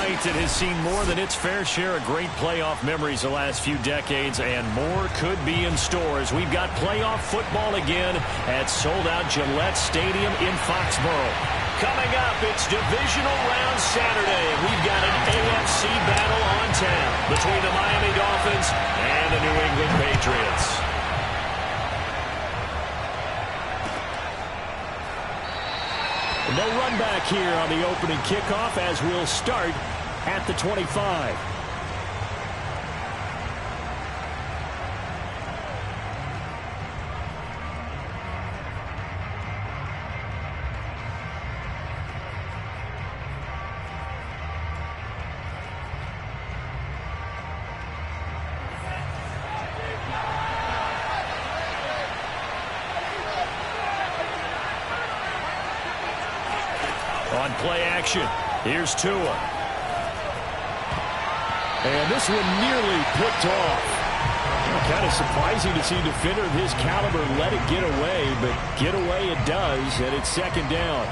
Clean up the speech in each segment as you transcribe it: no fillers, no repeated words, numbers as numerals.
night that has seen more than its fair share of great playoff memories the last few decades, and more could be in store as we've got playoff football again at sold-out Gillette Stadium in Foxborough. Coming up, it's divisional round Saturday, and we've got an AFC battle on tap between the Miami Dolphins and the New England Patriots. No run back here on the opening kickoff as we'll start at the 25. On play action, here's Tua. And this one nearly picked off. Kind of surprising to see a defender of his caliber let it get away, but get away it does, and it's second down.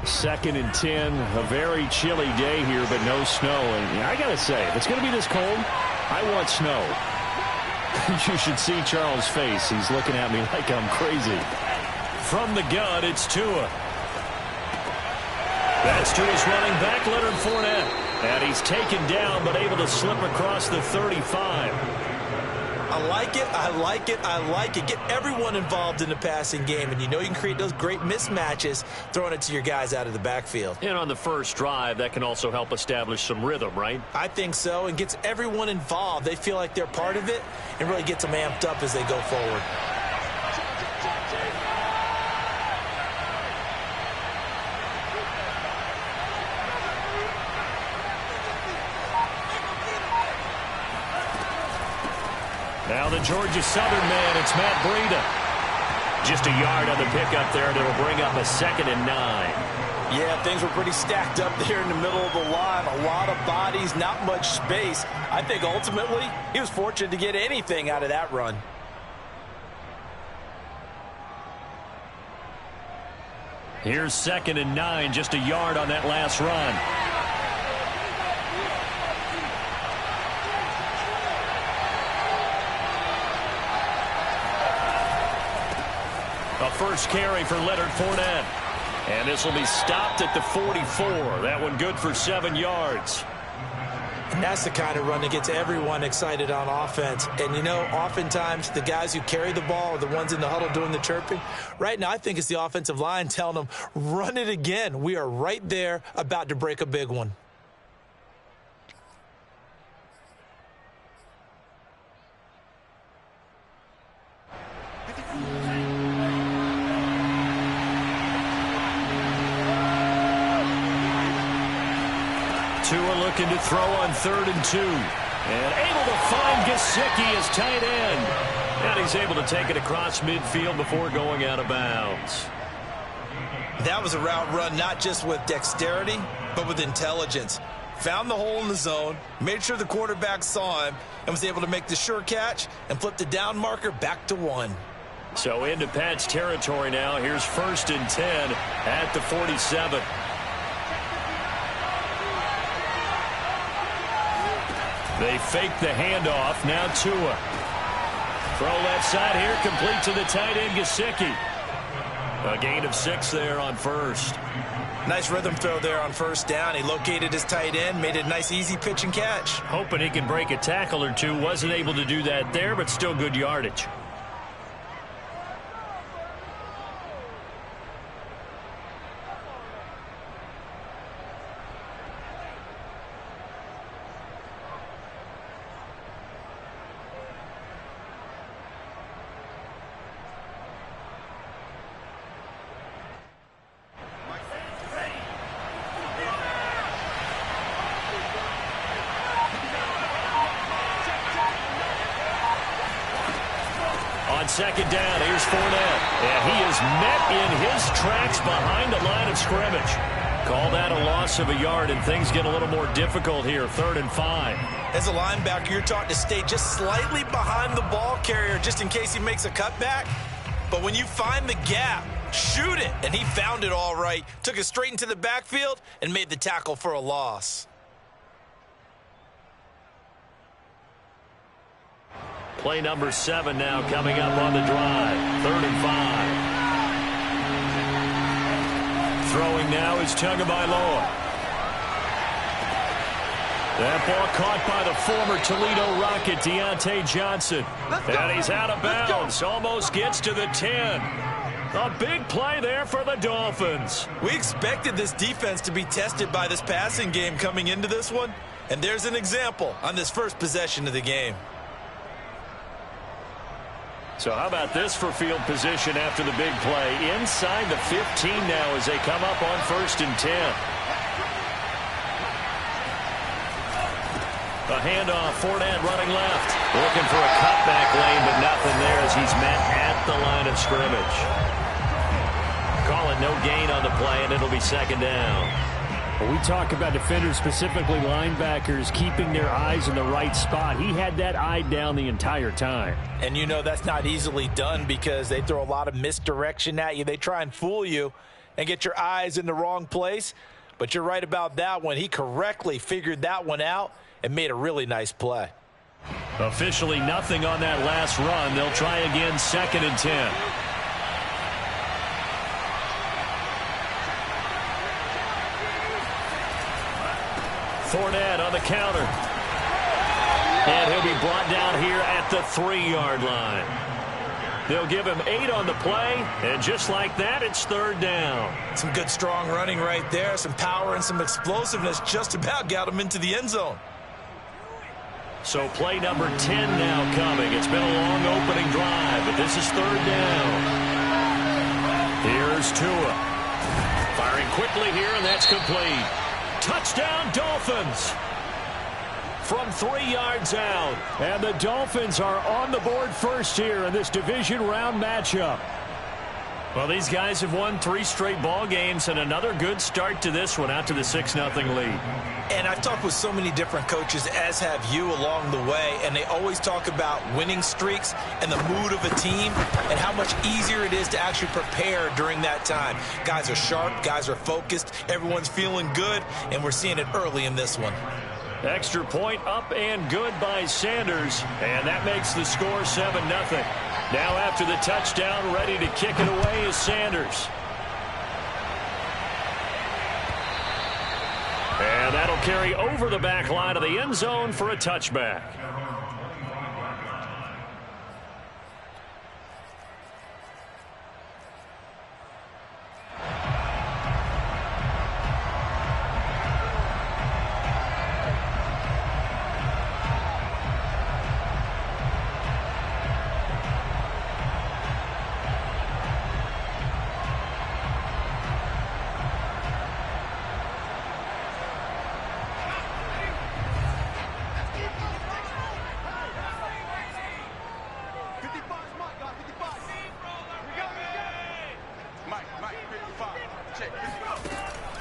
Second and 10, a very chilly day here, but no snow. And I got to say, if it's going to be this cold, I want snow. You should see Charles' face. He's looking at me like I'm crazy. From the gun, it's Tua. That's Tua's running back, Leonard Fournette. And he's taken down, but able to slip across the 35. I like it, I like it, I like it. Get everyone involved in the passing game, and you know you can create those great mismatches throwing it to your guys out of the backfield. And on the first drive, that can also help establish some rhythm, right? I think so, and gets everyone involved. They feel like they're part of it, and really gets them amped up as they go forward. Now the Georgia Southern man, it's Matt Breida. Just a yard on the pickup there, and it'll bring up a 2nd and 9. Yeah, things were pretty stacked up there in the middle of the line. A lot of bodies, not much space. I think ultimately he was fortunate to get anything out of that run. Here's 2nd and 9, just a yard on that last run. A first carry for Leonard Fournette. And this will be stopped at the 44. That one good for 7 yards. That's the kind of run that gets everyone excited on offense. And, you know, oftentimes the guys who carry the ball are the ones in the huddle doing the chirping. Right now, I think it's the offensive line telling them, run it again. We are right there about to break a big one. Tua looking to throw on 3rd and 2. And able to find Gesicki as tight end. And he's able to take it across midfield before going out of bounds. That was a route run not just with dexterity, but with intelligence. Found the hole in the zone, made sure the quarterback saw him, and was able to make the sure catch and flip the down marker back to 1. So into Pat's territory now. Here's 1st and 10 at the 47. They fake the handoff. Now Tua. Throw left side here, complete to the tight end, Gesicki. A gain of 6 there on 1st. Nice rhythm throw there on 1st down. He located his tight end, made it a nice easy pitch and catch. Hoping he can break a tackle or two. Wasn't able to do that there, but still good yardage. On 2nd down, here's Fournette. And he is met in his tracks behind the line of scrimmage. Call that a loss of a yard, and things get a little more difficult here. 3rd and 5. As a linebacker, you're taught to stay just slightly behind the ball carrier just in case he makes a cutback. But when you find the gap, shoot it. And he found it all right. Took it straight into the backfield and made the tackle for a loss. Play number 7 now coming up on the drive. 3rd and 5. Throwing now is Tagovailoa. That ball caught by the former Toledo Rocket, Deontay Johnson. And he's out of bounds. Almost gets to the 10. A big play there for the Dolphins. We expected this defense to be tested by this passing game coming into this one. And there's an example on this first possession of the game. So how about this for field position after the big play? Inside the 15 now as they come up on 1st and 10. A handoff, Fournette running left. Looking for a cutback lane, but nothing there as he's met at the line of scrimmage. Call it no gain on the play, and it'll be 2nd down. Well, we talk about defenders, specifically linebackers, keeping their eyes in the right spot. He had that eye down the entire time. And you know that's not easily done because they throw a lot of misdirection at you. They try and fool you and get your eyes in the wrong place. But you're right about that one. He correctly figured that one out and made a really nice play. Officially nothing on that last run. They'll try again 2nd and 10. Fournette on the counter. And he'll be brought down here at the 3-yard line. They'll give him 8 on the play, and just like that, it's 3rd down. Some good, strong running right there. Some power and some explosiveness just about got him into the end zone. So play number 10 now coming. It's been a long opening drive, but this is 3rd down. Here's Tua. Firing quickly here, and that's complete. Touchdown, Dolphins. From 3 yards out. And the Dolphins are on the board first here in this division round matchup. Well, these guys have won 3 straight ball games and another good start to this one out to the 6-0 lead. And I've talked with so many different coaches, as have you, along the way, and they always talk about winning streaks and the mood of a team and how much easier it is to actually prepare during that time. Guys are sharp, guys are focused, everyone's feeling good, and we're seeing it early in this one. Extra point up and good by Sanders, and that makes the score 7-0. Now after the touchdown, ready to kick it away is Sanders. And that'll carry over the back line of the end zone for a touchback.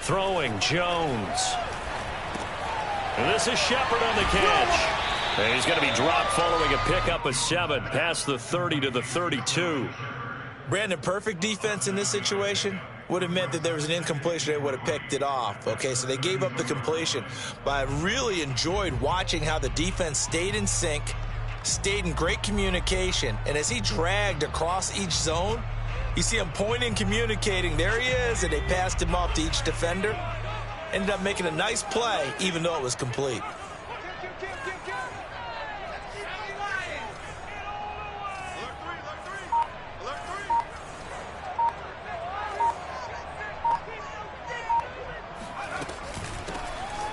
Throwing Jones. And this is Shepard on the catch. And he's going to be dropped following a pickup of 7 past the 30 to the 32. Brandon, perfect defense in this situation would have meant that there was an incompletion. They would have picked it off. Okay, so they gave up the completion. But I really enjoyed watching how the defense stayed in sync, stayed in great communication, and as he dragged across each zone, you see him pointing, communicating. There he is, and they passed him off to each defender. Ended up making a nice play, even though it was complete.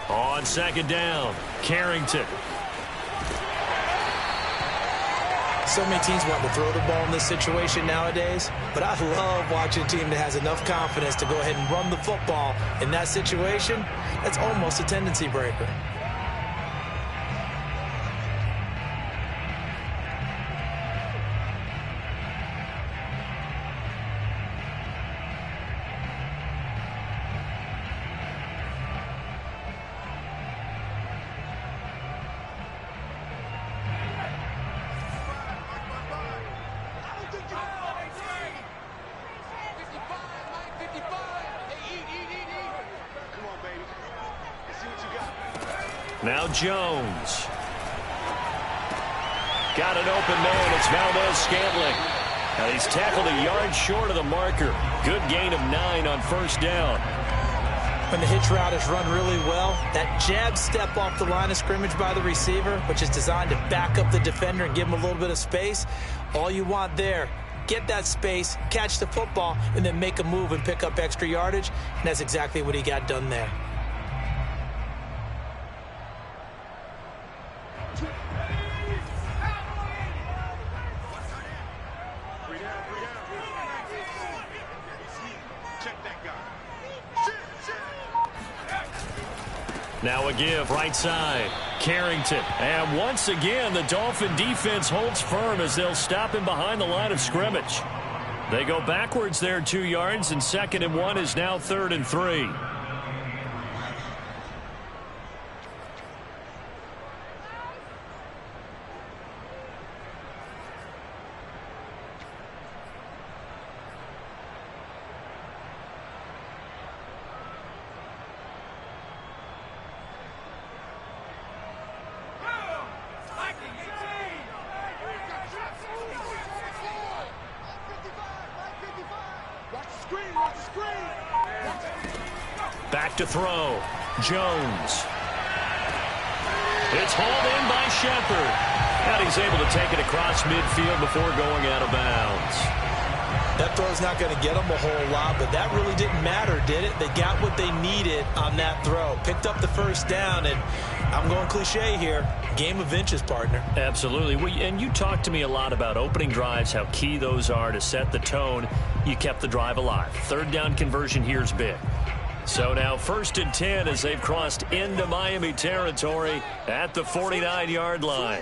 On 2nd down, Carrington. So many teams want to throw the ball in this situation nowadays, but I love watching a team that has enough confidence to go ahead and run the football. In that situation, that's almost a tendency breaker. Now Jones. Got an open man. It's Valdez-Scantling. Now he's tackled a yard short of the marker. Good gain of 9 on first down. When the hitch route is run really well, that jab step off the line of scrimmage by the receiver, which is designed to back up the defender and give him a little bit of space, all you want there, get that space, catch the football, and then make a move and pick up extra yardage, and that's exactly what he got done there. Now a give, right side. Carrington. And once again, the Dolphin defense holds firm as they'll stop him behind the line of scrimmage. They go backwards there 2 yards, and 2nd and 1 is now 3rd and 3. Back to throw. Jones. It's hauled in by Shepard. And he's able to take it across midfield before going out of bounds. That throw's not going to get them a whole lot, but that really didn't matter, did it? They got what they needed on that throw. Picked up the first down, and I'm going cliche here. Game of inches, partner. Absolutely. And you talked to me a lot about opening drives, how key those are to set the tone. You kept the drive alive. 3rd down conversion here's big. So now 1st and 10 as they've crossed into Miami territory at the 49-yard line.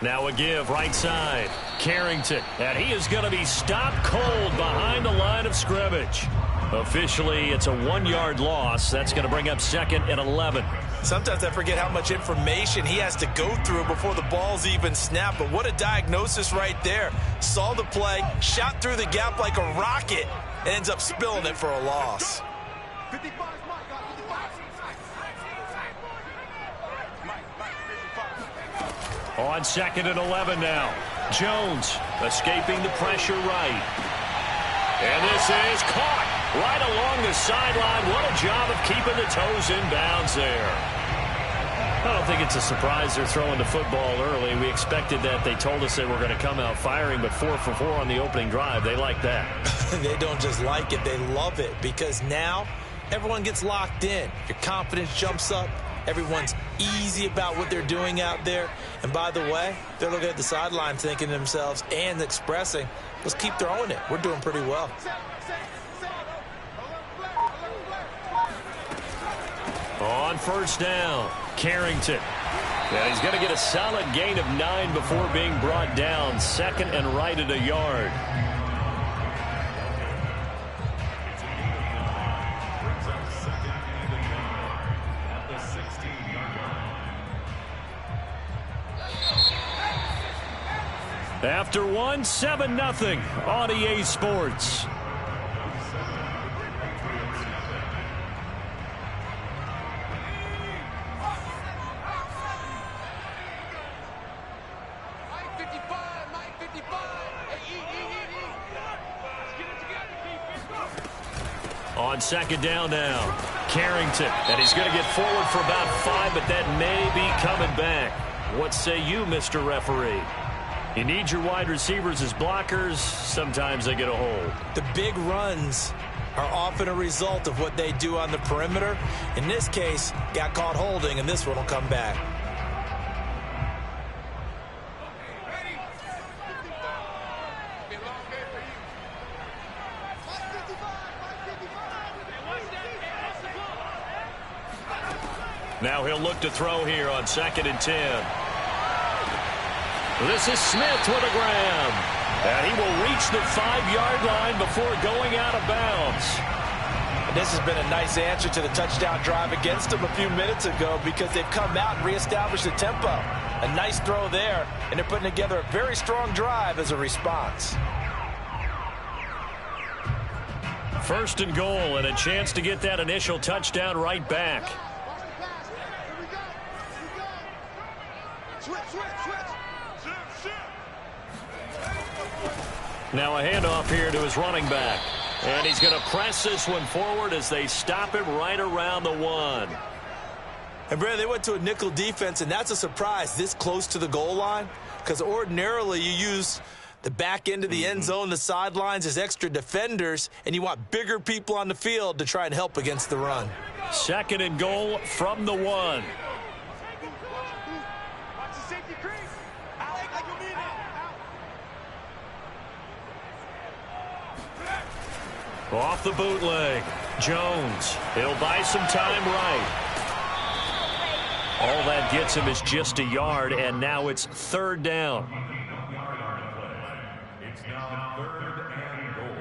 Now a give, right side. Carrington, and he is going to be stopped cold behind the line of scrimmage. Officially, it's a 1-yard loss. That's going to bring up 2nd and 11. Sometimes I forget how much information he has to go through before the ball's even snapped. But what a diagnosis right there. Saw the play, shot through the gap like a rocket, and ends up spilling it for a loss. On 2nd and 11 now. Jones escaping the pressure right. And this is caught right along the sideline. What a job of keeping the toes in bounds there. I don't think it's a surprise they're throwing the football early. We expected that. They told us they were going to come out firing, but 4 for 4 on the opening drive. They like that. They don't just like it. They love it because now everyone gets locked in. Your confidence jumps up. Everyone's easy about what they're doing out there. And by the way, they're looking at the sideline thinking to themselves and expressing, let's keep throwing it. We're doing pretty well. On 1st down, Carrington. Yeah, he's going to get a solid gain of 9 before being brought down. 2nd and right at a yard. After 1, 7-0 on EA Sports. On 2nd down now, Carrington, and he's going to get forward for about 5, but that may be coming back. What say you, Mr. Referee? You need your wide receivers as blockers. Sometimes they get a hold. The big runs are often a result of what they do on the perimeter. In this case, got caught holding, and this one will come back. Now he'll look to throw here on 2nd and 10. This is Smith with a grab. And he will reach the 5-yard line before going out of bounds. And this has been a nice answer to the touchdown drive against them a few minutes ago because they've come out and reestablished the tempo. A nice throw there, and they're putting together a very strong drive as a response. First and goal, and a chance to get that initial touchdown right back. Now a handoff here to his running back. And he's going to press this one forward as they stop him right around the 1. And, Brad, they went to a nickel defense, and that's a surprise this close to the goal line, because ordinarily you use the back end of the end zone, the sidelines as extra defenders, and you want bigger people on the field to try and help against the run. Second and goal from the 1. Off the bootleg. Jones. He'll buy some time right. All that gets him is just a yard, and now it's third down. It's now third and goal.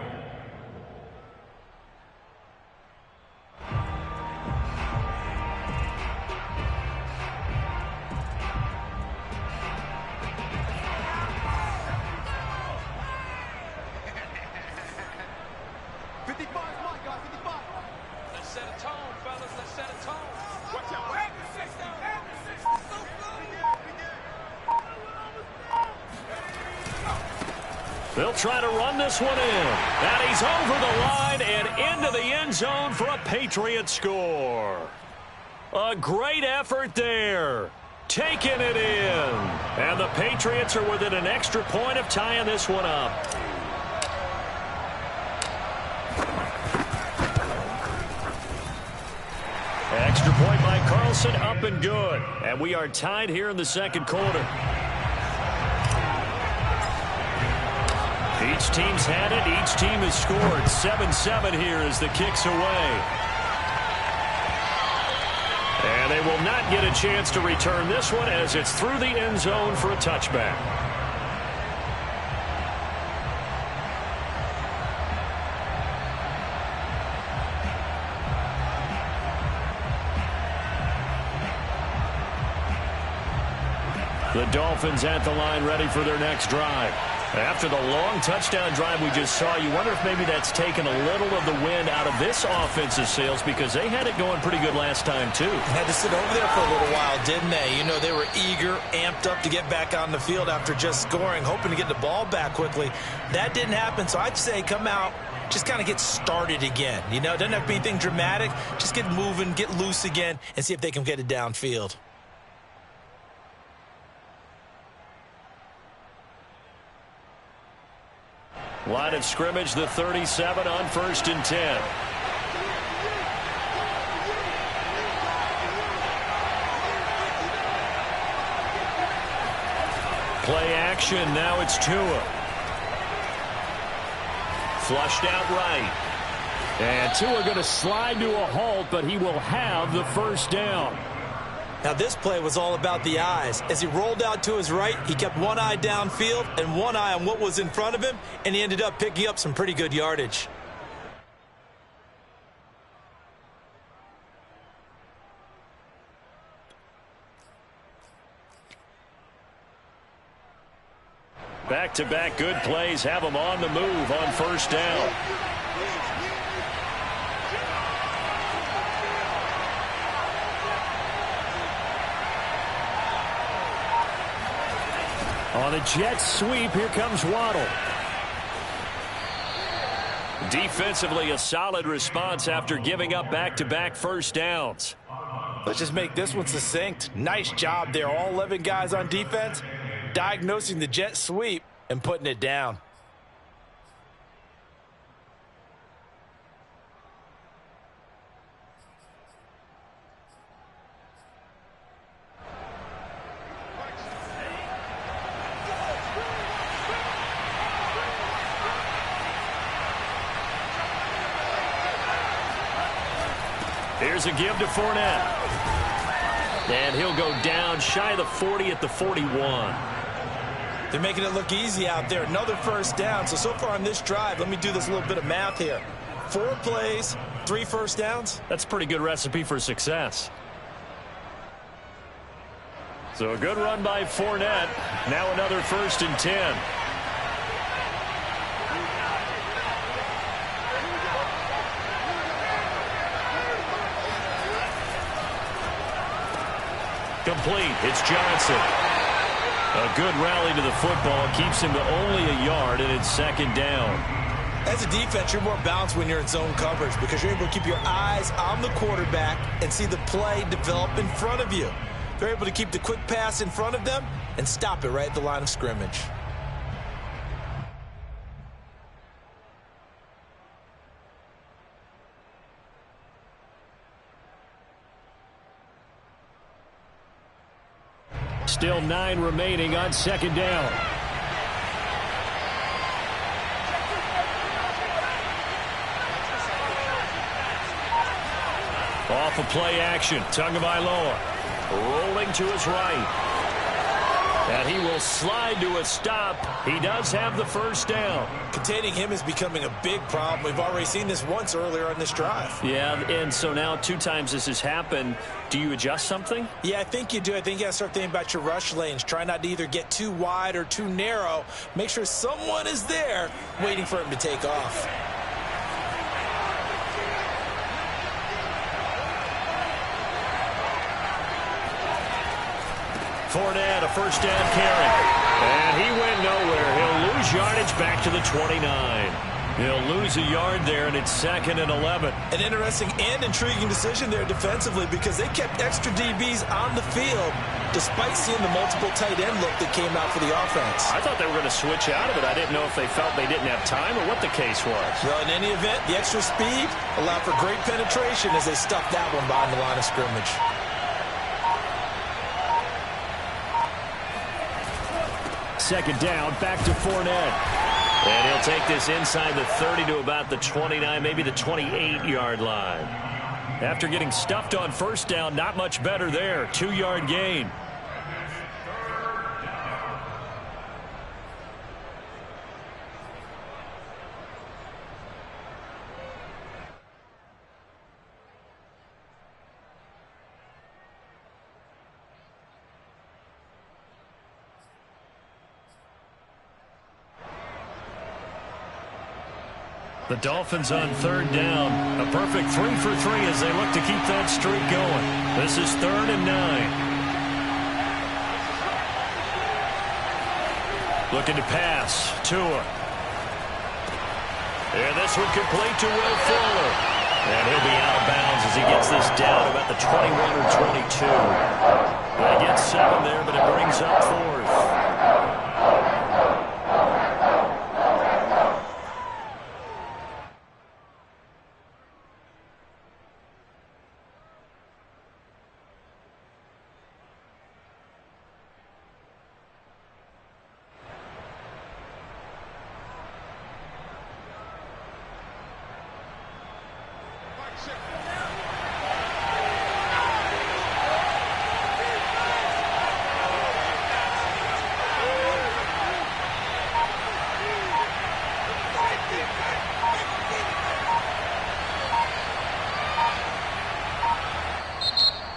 They'll try to run this one in. And he's over the line and into the end zone for a Patriots score. A great effort there. Taking it in. And the Patriots are within an extra point of tying this one up. Extra point by Carlson, up and good. And we are tied here in the second quarter. Each team's had it. Each team has scored. 7-7 here as the kick's away. And they will not get a chance to return this one as it's through the end zone for a touchback. The Dolphins at the line ready for their next drive. After the long touchdown drive we just saw, you wonder if maybe that's taken a little of the wind out of this offensive sails, because they had it going pretty good last time, too. Had to sit over there for a little while, didn't they? You know, they were eager, amped up to get back on the field after just scoring, hoping to get the ball back quickly. That didn't happen, so I'd say come out, just kind of get started again. You know, it doesn't have to be anything dramatic. Just get moving, get loose again, and see if they can get it downfield. Line of scrimmage, the 37 on 1st and 10. Play action, now it's Tua. Flushed out right. And Tua going to slide to a halt, but he will have the first down. Now, this play was all about the eyes. As he rolled out to his right, he kept one eye downfield and one eye on what was in front of him, and he ended up picking up some pretty good yardage. Back-to-back good plays have him on the move on first down. On a jet sweep, here comes Waddle. Defensively, a solid response after giving up back-to-back first downs. Let's just make this one succinct. Nice job there. All 11 guys on defense diagnosing the jet sweep and putting it down. Here's a give to Fournette. And he'll go down shy of the 40 at the 41. They're making it look easy out there. Another first down. So far on this drive, let me do this little bit of math here. 4 plays, 3 first downs. That's a pretty good recipe for success. So a good run by Fournette. Now another 1st and 10. Complete. It's Johnson. A good rally to the football. Keeps him to only a yard, and it's 2nd down. As a defense, you're more balanced when you're in zone coverage because you're able to keep your eyes on the quarterback and see the play develop in front of you. They're able to keep the quick pass in front of them and stop it right at the line of scrimmage. Still 9 remaining on 2nd down. Off of play action. Tagovailoa rolling to his right. And he will slide to a stop. He does have the 1st down. Containing him is becoming a big problem. We've already seen this once earlier on this drive. Yeah, and so now 2 times this has happened. Do you adjust something? Yeah, I think you do. I think you got to start thinking about your rush lanes. Try not to either get too wide or too narrow. Make sure someone is there waiting for him to take off. Fournette, a 1st down carry. And he went nowhere. He'll lose yardage back to the 29. He'll lose a yard there, and it's 2nd and 11. An interesting and intriguing decision there defensively because they kept extra DBs on the field despite seeing the multiple tight end look that came out for the offense. I thought they were going to switch out of it. I didn't know if they felt they didn't have time or what the case was. Well, in any event, the extra speed allowed for great penetration as they stuffed that one behind the line of scrimmage. 2nd down, back to Fournette. And he'll take this inside the 30 to about the 29, maybe the 28-yard line. After getting stuffed on 1st down, not much better there. 2-yard gain. The Dolphins on 3rd down. A perfect 3 for 3 as they look to keep that streak going. This is 3rd and 9. Looking to pass. Tua. And this one complete to Will Fuller. And he'll be out of bounds as he gets this down about the 21 or 22. They get 7 there, but it brings up 4th.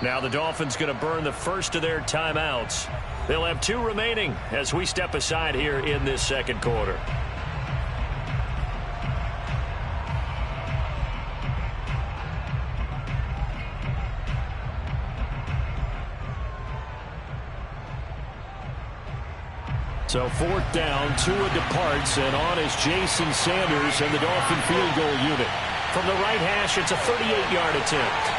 Now the Dolphins going to burn the first of their timeouts. They'll have 2 remaining as we step aside here in this 2nd quarter. So 4th down, Tua departs, and on is Jason Sanders and the Dolphin field goal unit. From the right hash, it's a 38-yard attempt.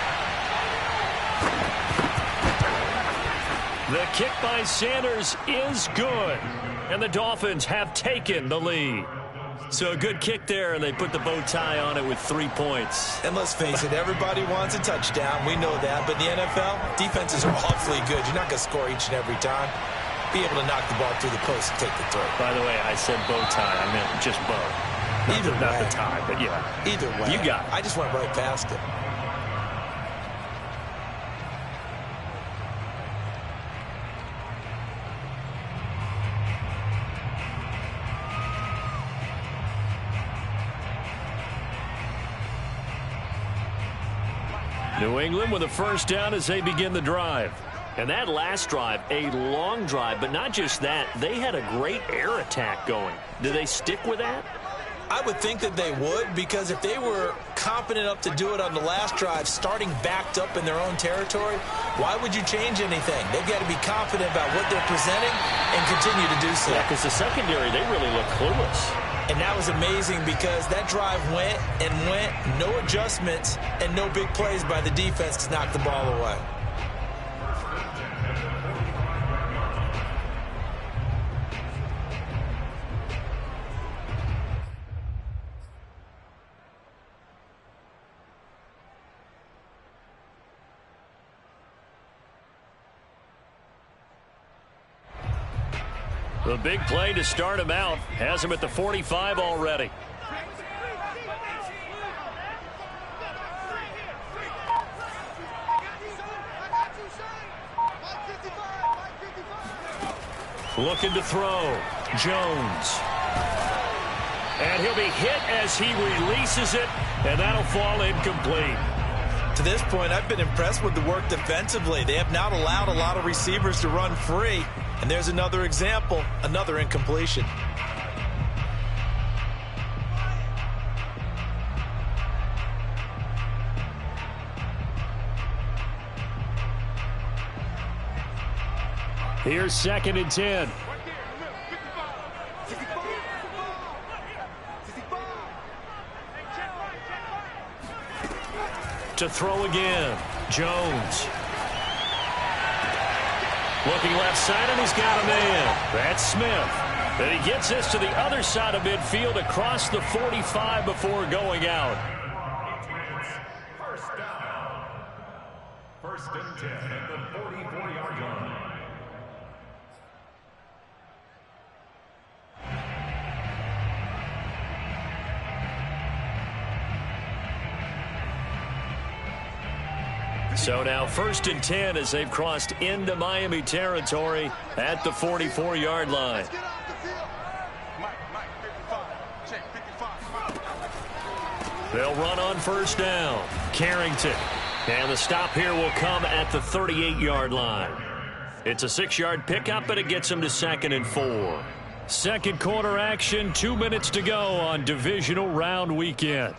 The kick by Sanders is good, and the Dolphins have taken the lead. So a good kick there, and they put the bow tie on it with 3 points. And let's face it, everybody wants a touchdown. We know that. But in the NFL, defenses are awfully good. You're not going to score each and every time. Be able to knock the ball through the post and take the throw. By the way, I said bow tie. I meant just bow. Not the tie, but yeah. Either way. You got it. I just went right past it. New England with a 1st down as they begin the drive. And that last drive, a long drive, but not just that, they had a great air attack going. Do they stick with that? I would think that they would, because if they were confident enough to do it on the last drive, starting backed up in their own territory, why would you change anything? They've got to be confident about what they're presenting and continue to do so. Yeah, because the secondary, they really look clueless. And that was amazing because that drive went and went, no adjustments, and no big plays by the defense to knock the ball away. The big play to start him out has him at the 45 already. Looking to throw. Jones. And he'll be hit as he releases it, and that'll fall incomplete. To this point, I've been impressed with the work defensively. They have not allowed a lot of receivers to run free. And there's another example, another incompletion. Here's 2nd and 10. To throw again, Jones. Looking left side, and he's got a man. That's Smith. And he gets this to the other side of midfield across the 45 before going out. First down. 1st and 10 at the 44-yard line. So now 1st and 10 as they've crossed into Miami territory at the 44-yard line. They'll run on 1st down. Carrington. And the stop here will come at the 38-yard line. It's a 6-yard pickup, but it gets them to 2nd and 4. Second quarter action, 2 minutes to go on divisional round weekend.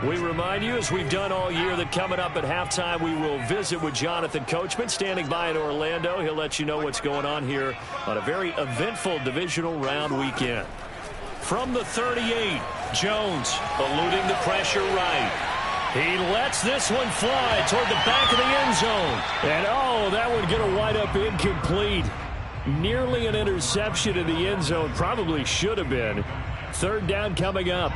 We remind you, as we've done all year, that coming up at halftime, we will visit with Jonathan Coachman, standing by in Orlando. He'll let you know what's going on here on a very eventful divisional round weekend. From the 38, Jones eluding the pressure right. He lets this one fly toward the back of the end zone. And, oh, that would get a wide-up incomplete. Nearly an interception in the end zone. Probably should have been. 3rd down coming up.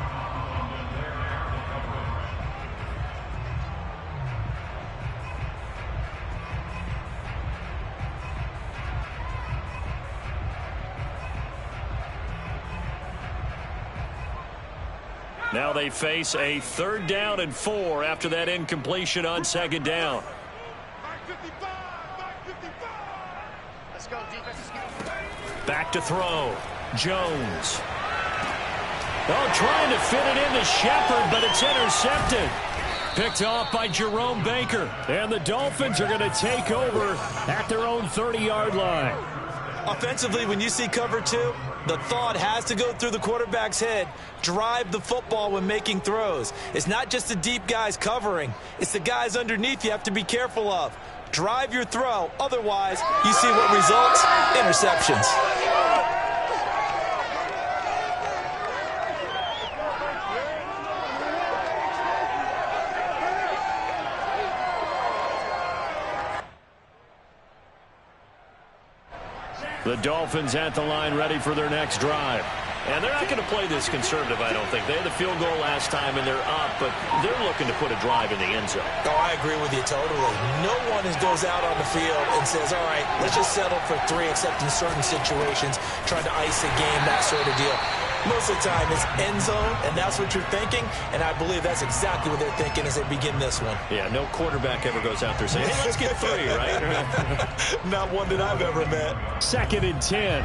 Now they face a 3rd down and 4 after that incompletion on 2nd down. Back to throw. Jones. Oh, trying to fit it into Shepard, but it's intercepted. Picked off by Jerome Baker. And the Dolphins are going to take over at their own 30-yard line. Offensively, when you see cover 2, the thought has to go through the quarterback's head. Drive the football when making throws. It's not just the deep guys covering. It's the guys underneath you have to be careful of. Drive your throw. Otherwise, you see what results? Interceptions. The Dolphins at the line, ready for their next drive. And they're not going to play this conservative, I don't think. They had the field goal last time, and they're up, but they're looking to put a drive in the end zone. Oh, I agree with you totally. No one goes out on the field and says, all right, let's just settle for 3, except in certain situations, trying to ice a game, that sort of deal. Most of the time, it's end zone, and that's what you're thinking, and I believe that's exactly what they're thinking as they begin this one. Yeah, no quarterback ever goes out there saying, hey, let's get 3, right? Not one that I've ever met. 2nd and 10.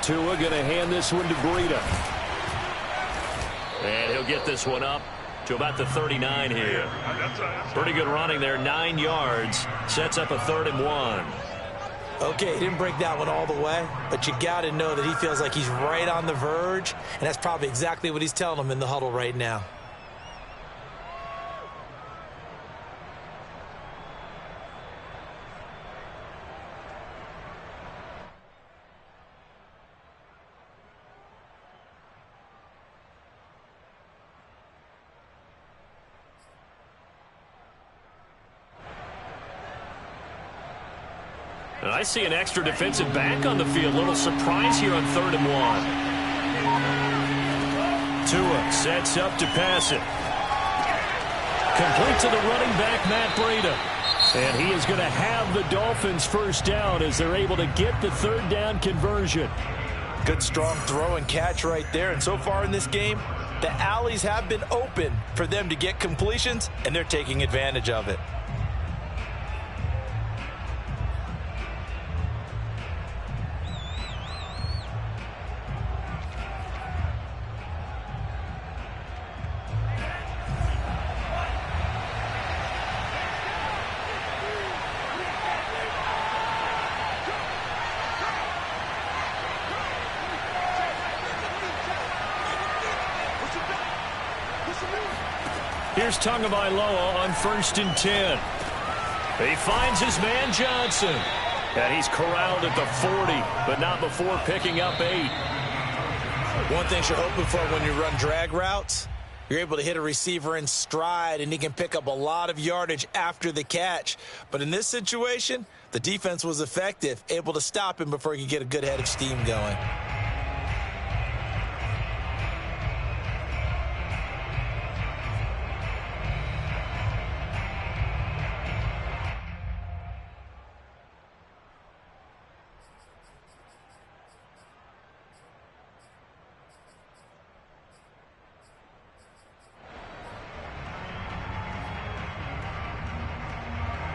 Tua going to hand this one to Breida. And he'll get this one up to about the 39 here. Pretty good running there, 9 yards. Sets up a 3rd and 1. Okay, he didn't break that one all the way, but you got to know that he feels like he's right on the verge, and that's probably exactly what he's telling them in the huddle right now. And I see an extra defensive back on the field. Little surprise here on 3rd and 1. Tua sets up to pass it. Complete to the running back, Matt Breida. And he is going to have the Dolphins first down as they're able to get the 3rd down conversion. Good, strong throw and catch right there. And so far in this game, the alleys have been open for them to get completions, and they're taking advantage of it. Here's Tagovailoa on 1st and 10. He finds his man Johnson. And he's corralled at the 40, but not before picking up 8. One thing you're hoping for when you run drag routes, you're able to hit a receiver in stride, and he can pick up a lot of yardage after the catch. But in this situation, the defense was effective, able to stop him before he could get a good head of steam going.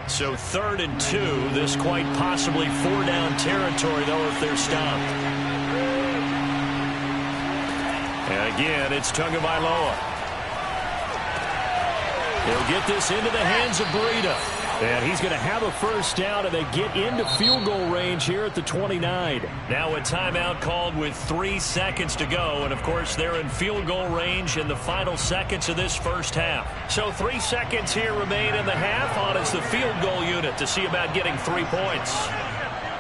So 3rd and 2, this quite possibly 4-down territory, though, if they're stopped. And again, it's Tagovailoa. He'll get this into the hands of Breida. And he's going to have a first down, and they get into field goal range here at the 29. Now a timeout called with 3 seconds to go. And, of course, they're in field goal range in the final seconds of this first half. So 3 seconds here remain in the half on as the field goal unit to see about getting 3 points.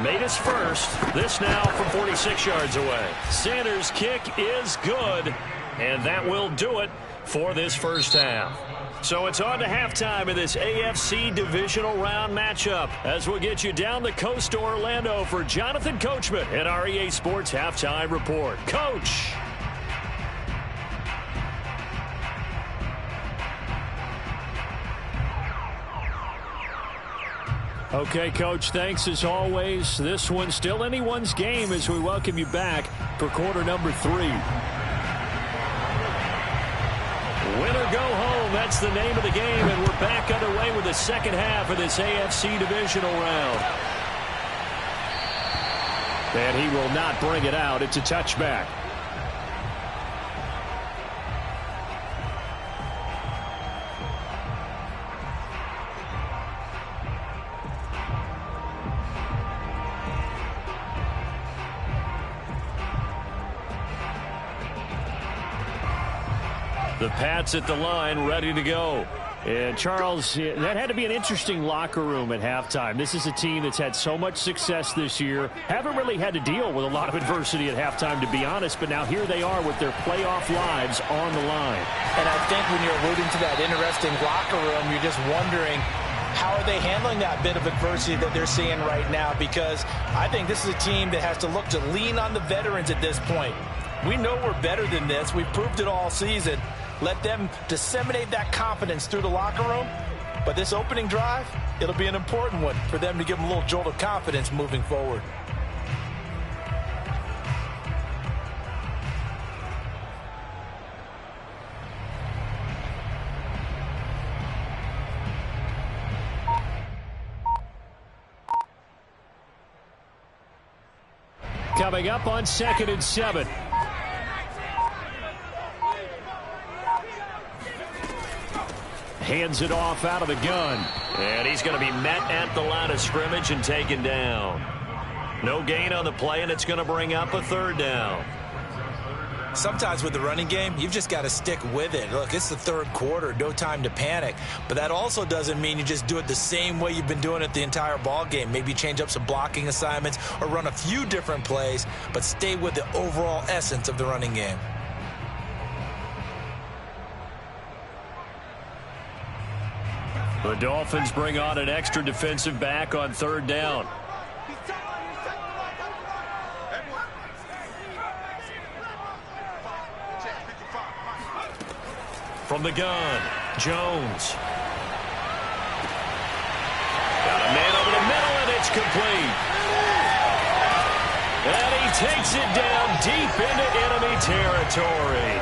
Made his first. This now from 46 yards away. Sanders' kick is good, and that will do it for this first half. So it's on to halftime in this AFC divisional round matchup as we'll get you down the coast to Orlando for Jonathan Coachman and our EA Sports Halftime Report. Coach! Okay, Coach, thanks as always. This one's still anyone's game as we welcome you back for quarter number 3. Win or go home, that's the name of the game, and we're back underway with the second half of this AFC divisional round. And he will not bring it out. It's a touchback. The Pats at the line, ready to go. And, Charles, that had to be an interesting locker room at halftime. This is a team that's had so much success this year. Haven't really had to deal with a lot of adversity at halftime, to be honest. But now here they are with their playoff lives on the line. And I think when you're alluding to that interesting locker room, you're just wondering, how are they handling that bit of adversity that they're seeing right now? Because I think this is a team that has to look to lean on the veterans at this point. We know we're better than this. We've proved it all season. Let them disseminate that confidence through the locker room. But this opening drive, it'll be an important one for them to give them a little jolt of confidence moving forward. Coming up on 2nd and 7. Hands it off out of the gun. And he's going to be met at the line of scrimmage and taken down. No gain on the play, and it's going to bring up a 3rd down. Sometimes with the running game, you've just got to stick with it. Look, it's the 3rd quarter, no time to panic. But that also doesn't mean you just do it the same way you've been doing it the entire ball game. Maybe change up some blocking assignments or run a few different plays, but stay with the overall essence of the running game. The Dolphins bring on an extra defensive back on 3rd down. From the gun, Jones. Got a man over the middle, and it's complete. And he takes it down deep into enemy territory.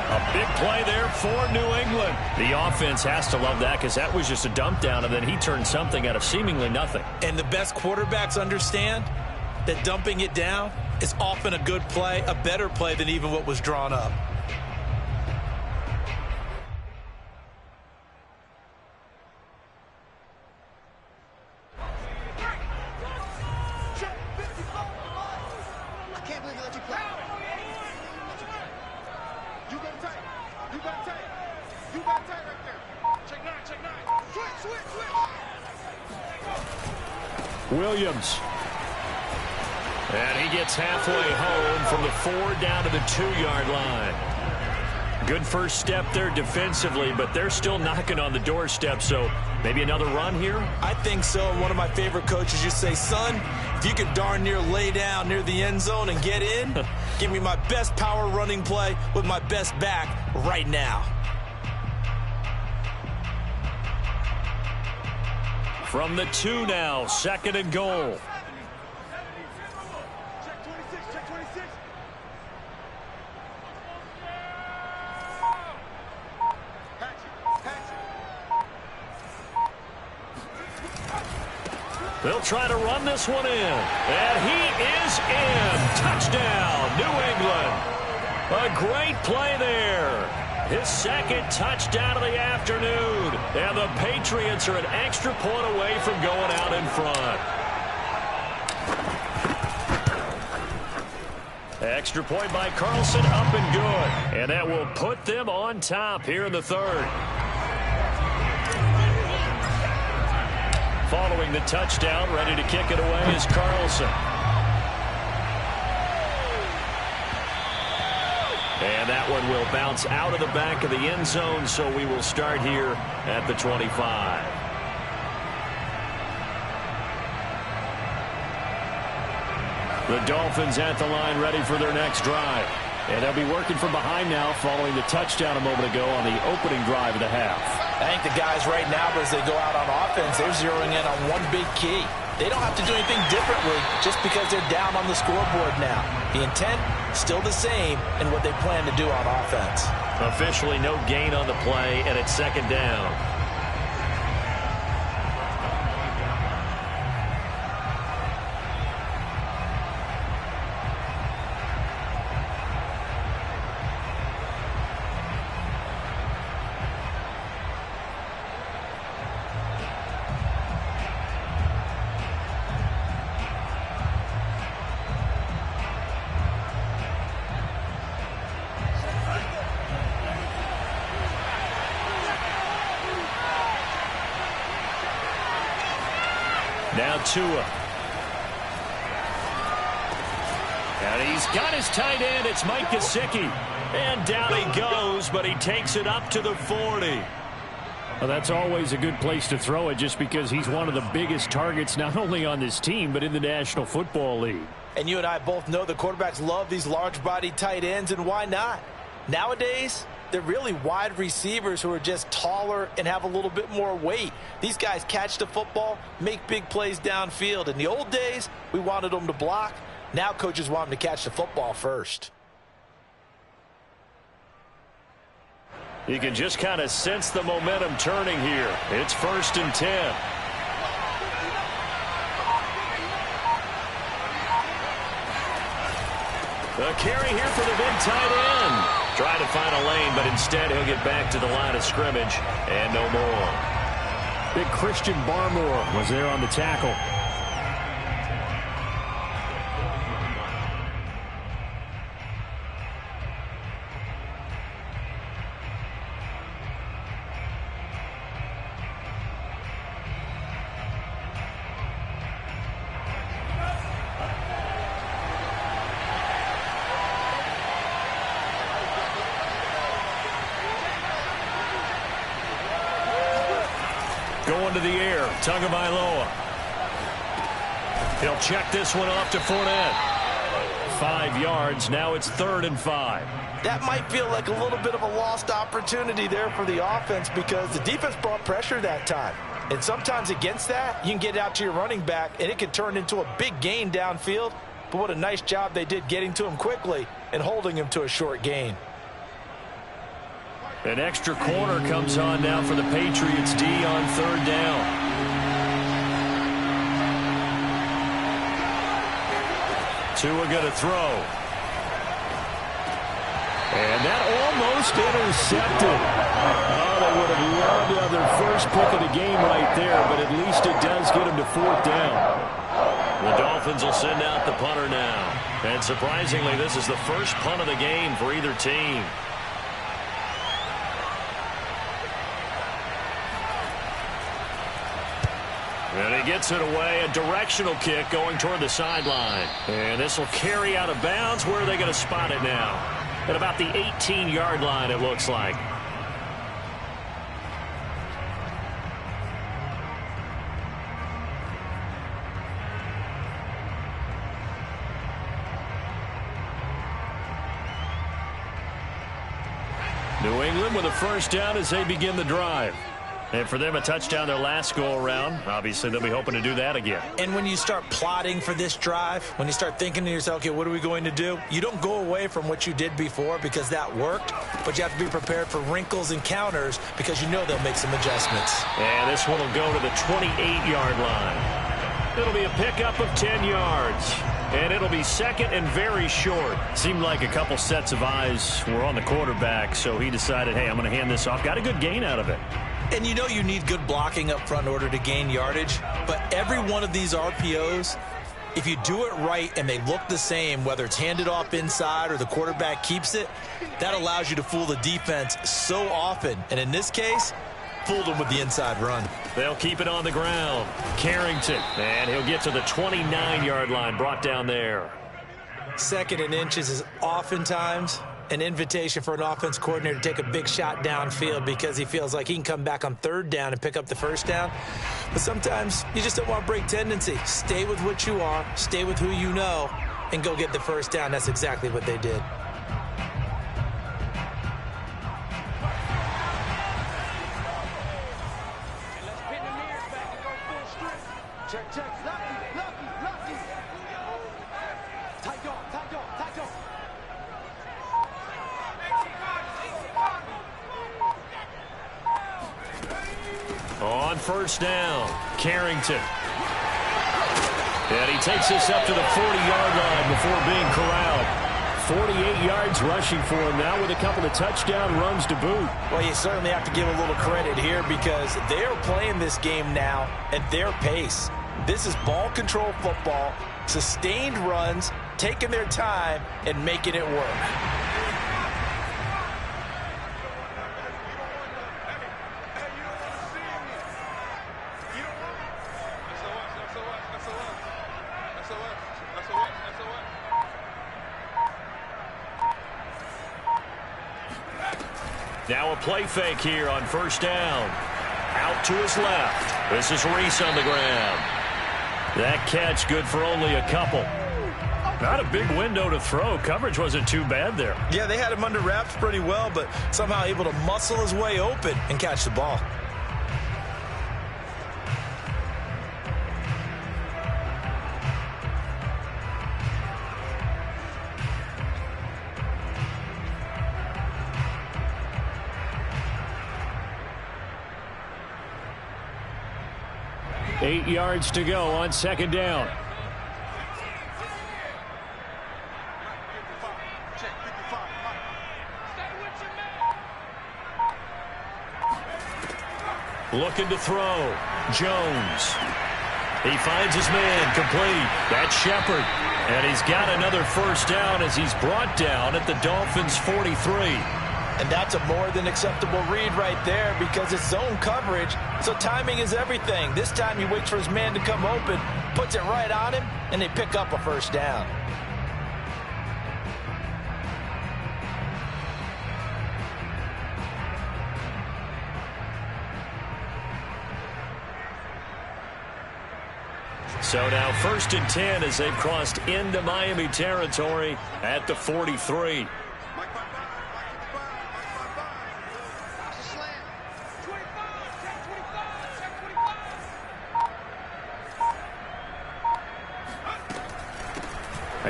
A big play there for New England. The offense has to love that because that was just a dump down, and then he turned something out of seemingly nothing. And the best quarterbacks understand that dumping it down is often a good play, a better play than even what was drawn up. Williams. And he gets halfway home from the 4 down to the 2-yard line. Good first step there defensively, but they're still knocking on the doorstep, so maybe another run here? I think so. One of my favorite coaches used to say, son, if you could darn near lay down near the end zone and get in, give me my best power running play with my best back right now. From the 2 now, 2nd and goal. They'll try to run this one in. And he is in. Touchdown, New England. A great play there. His 2nd touchdown of the afternoon. And the Patriots are an extra point away from going out in front. Extra point by Carlson, up and good. And that will put them on top here in the 3rd. Following the touchdown, ready to kick it away is Carlson. And that one will bounce out of the back of the end zone, so we will start here at the 25. The Dolphins at the line, ready for their next drive. And they'll be working from behind now following the touchdown a moment ago on the opening drive of the half. I think the guys right now, as they go out on offense, they're zeroing in on one big key. They don't have to do anything differently just because they're down on the scoreboard now. The intent, still the same in what they plan to do on offense. Officially no gain on the play, and it's 2nd down. Now Tua. And he's got his tight end. It's Mike Gesicki. And down he goes, but he takes it up to the 40. Well, that's always a good place to throw it just because he's one of the biggest targets not only on this team but in the National Football League. And you and I both know the quarterbacks love these large-bodied tight ends, and why not? Nowadays, they're really wide receivers who are just taller and have a little bit more weight. These guys catch the football, make big plays downfield. In the old days, we wanted them to block. Now coaches want them to catch the football first. You can just kind of sense the momentum turning here. It's 1st and 10. The carry here for the big tight end. Trying to find a lane, but instead he'll get back to the line of scrimmage and no more. Big Christian Barmore was there on the tackle. Going to the air, Tagovailoa. He'll check this one off to Fournette. 5 yards, now it's 3rd and 5. That might feel like a little bit of a lost opportunity there for the offense because the defense brought pressure that time. And sometimes against that, you can get out to your running back, and it can turn into a big gain downfield. But what a nice job they did getting to him quickly and holding him to a short gain. An extra corner comes on now for the Patriots D on 3rd down. Tua going to throw. And that almost intercepted. Oh, they would have loved to have their first pick of the game right there, but at least it does get them to 4th down. The Dolphins will send out the punter now. And surprisingly, this is the first punt of the game for either team. And he gets it away, a directional kick going toward the sideline. And this will carry out of bounds. Where are they going to spot it now? At about the 18-yard line, it looks like. New England with a 1st down as they begin the drive. And for them, a touchdown their last go-around. Obviously, they'll be hoping to do that again. And when you start plotting for this drive, when you start thinking to yourself, okay, what are we going to do? You don't go away from what you did before because that worked, but you have to be prepared for wrinkles and counters because you know they'll make some adjustments. And this one will go to the 28-yard line. It'll be a pickup of 10 yards. And it'll be 2nd and very short. Seemed like a couple sets of eyes were on the quarterback, so he decided, hey, I'm going to hand this off. Got a good gain out of it. And you know you need good blocking up front in order to gain yardage, but every one of these RPOs, if you do it right and they look the same, whether it's handed off inside or the quarterback keeps it, that allows you to fool the defense so often. And in this case, fooled them with the inside run. They'll keep it on the ground. Carrington, and he'll get to the 29-yard line, brought down there. 2nd and inches is oftentimes an invitation for an offense coordinator to take a big shot downfield because he feels like he can come back on 3rd down and pick up the 1st down. But sometimes you just don't want to break tendency. Stay with what you are, stay with who you know, and go get the 1st down. That's exactly what they did. On 1st down, Carrington. And he takes this up to the 40-yard line before being corralled. 48 yards rushing for him now with a couple of touchdown runs to boot. Well, you certainly have to give a little credit here because they're playing this game now at their pace. This is ball control football, sustained runs, taking their time, and making it work. Now a play fake here on 1st down. Out to his left. This is Reese on the ground. That catch good for only a couple. Not a big window to throw. Coverage wasn't too bad there. Yeah, they had him under wraps pretty well, but somehow able to muscle his way open and catch the ball. Eight yards to go on second down. Looking to throw. Jones. He finds his man complete. That's Shepard. And he's got another first down as he's brought down at the Dolphins' 43. And that's a more than acceptable read right there because it's zone coverage, so timing is everything. This time he waits for his man to come open, puts it right on him, and they pick up a first down. So now 1st and 10 as they've crossed into Miami territory at the 43.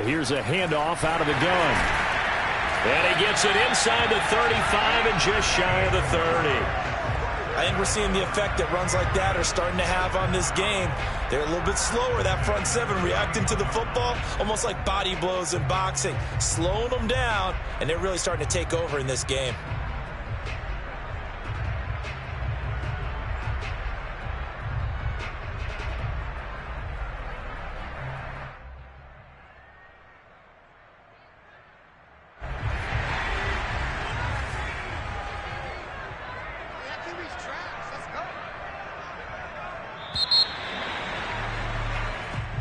Here's a handoff out of the gun. And he gets it inside the 35 and just shy of the 30. I think we're seeing the effect that runs like that are starting to have on this game. They're a little bit slower, that front seven, reacting to the football, almost like body blows in boxing, slowing them down, and they're really starting to take over in this game.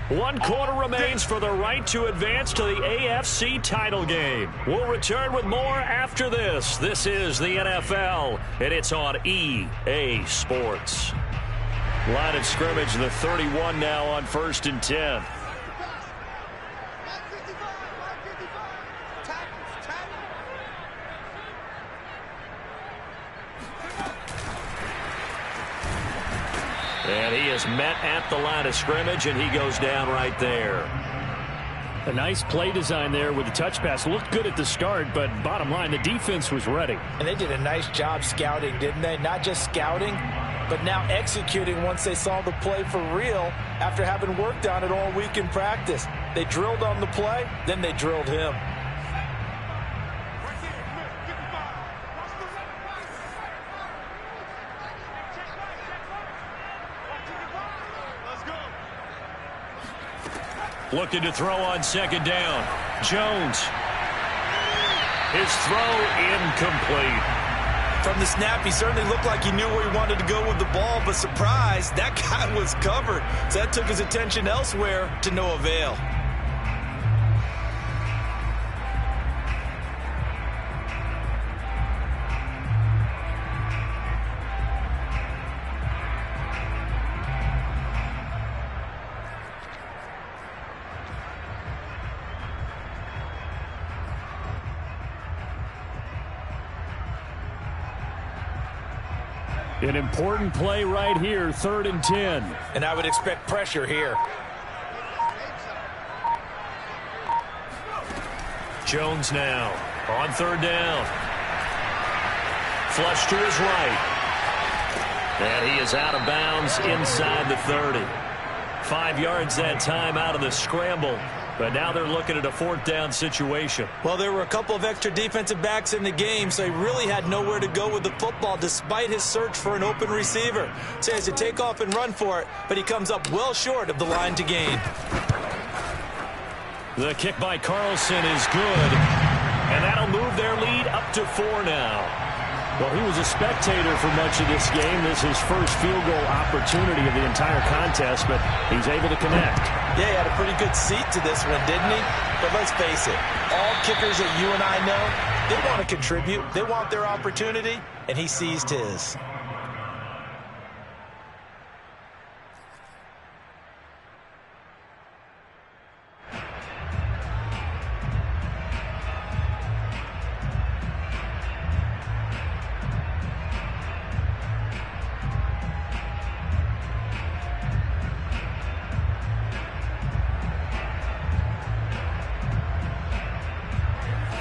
One quarter remains for the right to advance to the AFC title game. We'll return with more after this. This is the NFL, and it's on EA Sports. Line of scrimmage, the 31 now on 1st and 10. And he is met at the line of scrimmage, and he goes down right there. A nice play design there with the touch pass. Looked good at the start, but bottom line, the defense was ready. And they did a nice job scouting, didn't they? Not just scouting, but now executing once they saw the play for real after having worked on it all week in practice. They drilled on the play, then they drilled him. Looking to throw on second down. Jones. His throw incomplete. From the snap, he certainly looked like he knew where he wanted to go with the ball, but surprise, that guy was covered. So that took his attention elsewhere to no avail. An important play right here, 3rd and 10. And I would expect pressure here. Jones now on 3rd down. Flush to his right. And he is out of bounds inside the 30. 5 yards that time out of the scramble. But now they're looking at a 4th down situation. Well, there were a couple of extra defensive backs in the game, so he really had nowhere to go with the football despite his search for an open receiver. So he has to take off and run for it, but he comes up well short of the line to gain. The kick by Carlson is good, and that'll move their lead up to 4 now. Well, he was a spectator for much of this game. This is his first field goal opportunity of the entire contest, but he's able to connect. Yeah, he had a pretty good seat to this one, didn't he? But let's face it, all kickers that you and I know, they want to contribute. They want their opportunity, and he seized his.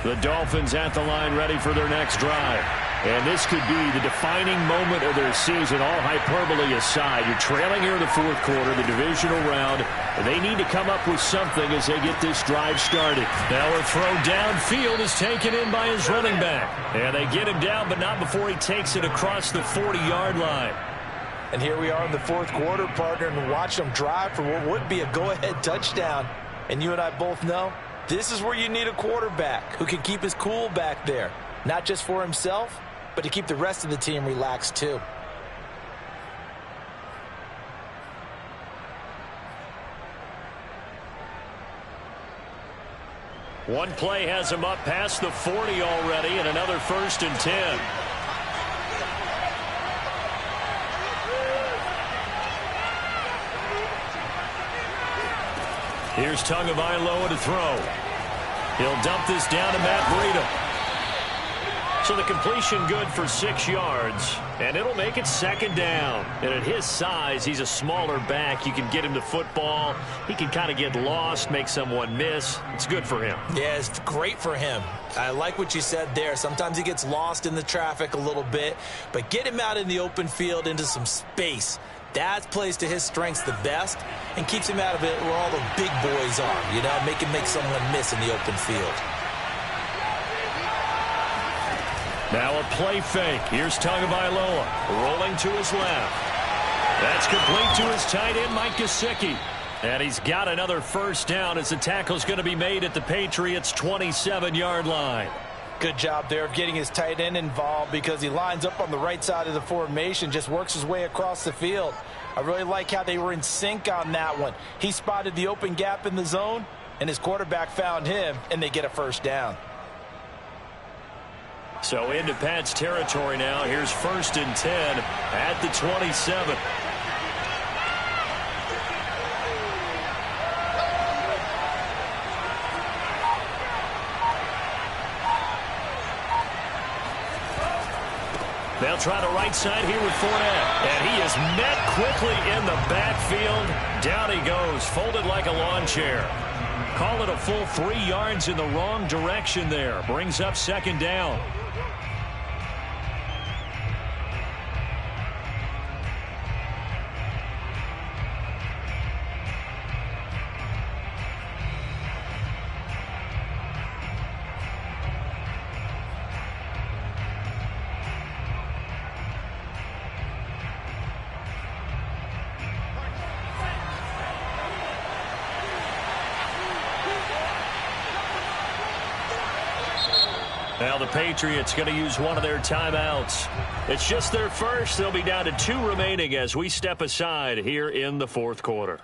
The Dolphins at the line ready for their next drive. And this could be the defining moment of their season, all hyperbole aside. You're trailing here in the fourth quarter, the divisional round. And they need to come up with something as they get this drive started. Now a throw downfield is taken in by his running back. And they get him down, but not before he takes it across the 40-yard line. And here we are in the fourth quarter, partner, and watch them drive for what would be a go-ahead touchdown. And you and I both know this is where you need a quarterback who can keep his cool back there, not just for himself, but to keep the rest of the team relaxed too. One play has him up past the 40 already, and another 1st and 10. Here's Tagovailoa to throw. He'll dump this down to Matt Breida. So the completion good for 6 yards, and it'll make it 2nd down. And at his size, he's a smaller back. You can get him to football. He can kind of get lost, make someone miss. It's good for him. Yeah, it's great for him. I like what you said there. Sometimes he gets lost in the traffic a little bit, but get him out in the open field into some space. That plays to his strengths the best and keeps him out of it where all the big boys are, you know, make him make someone miss in the open field. Now a play fake. Here's Tagovailoa rolling to his left. That's complete to his tight end, Mike Gesicki. And he's got another 1st down as the tackle's going to be made at the Patriots' 27-yard line. Good job there of getting his tight end involved because he lines up on the right side of the formation, just works his way across the field. I really like how they were in sync on that one. He spotted the open gap in the zone, and his quarterback found him, and they get a 1st down. So into Pat's territory now. Here's 1st and 10 at the 27. They'll try the right side here with Fournette. And he is met quickly in the backfield. Down he goes, folded like a lawn chair. Call it a full 3 yards in the wrong direction there. Brings up 2nd down. Now the Patriots going to use one of their timeouts. It's just their first. They'll be down to 2 remaining as we step aside here in the fourth quarter.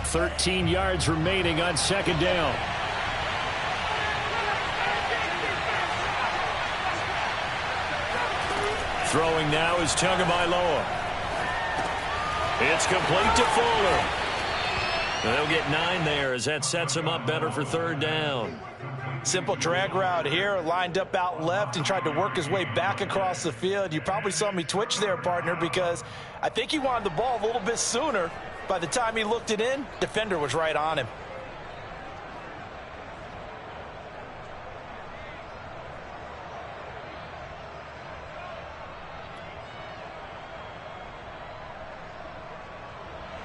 .13 yards remaining on 2nd down. Throwing now is Tagovailoa. It's complete to Fuller. They'll get 9 there as that sets him up better for 3rd down. Simple drag route here, lined up out left and tried to work his way back across the field. You probably saw me twitch there, partner, because I think he wanted the ball a little bit sooner. By the time he looked it in, defender was right on him.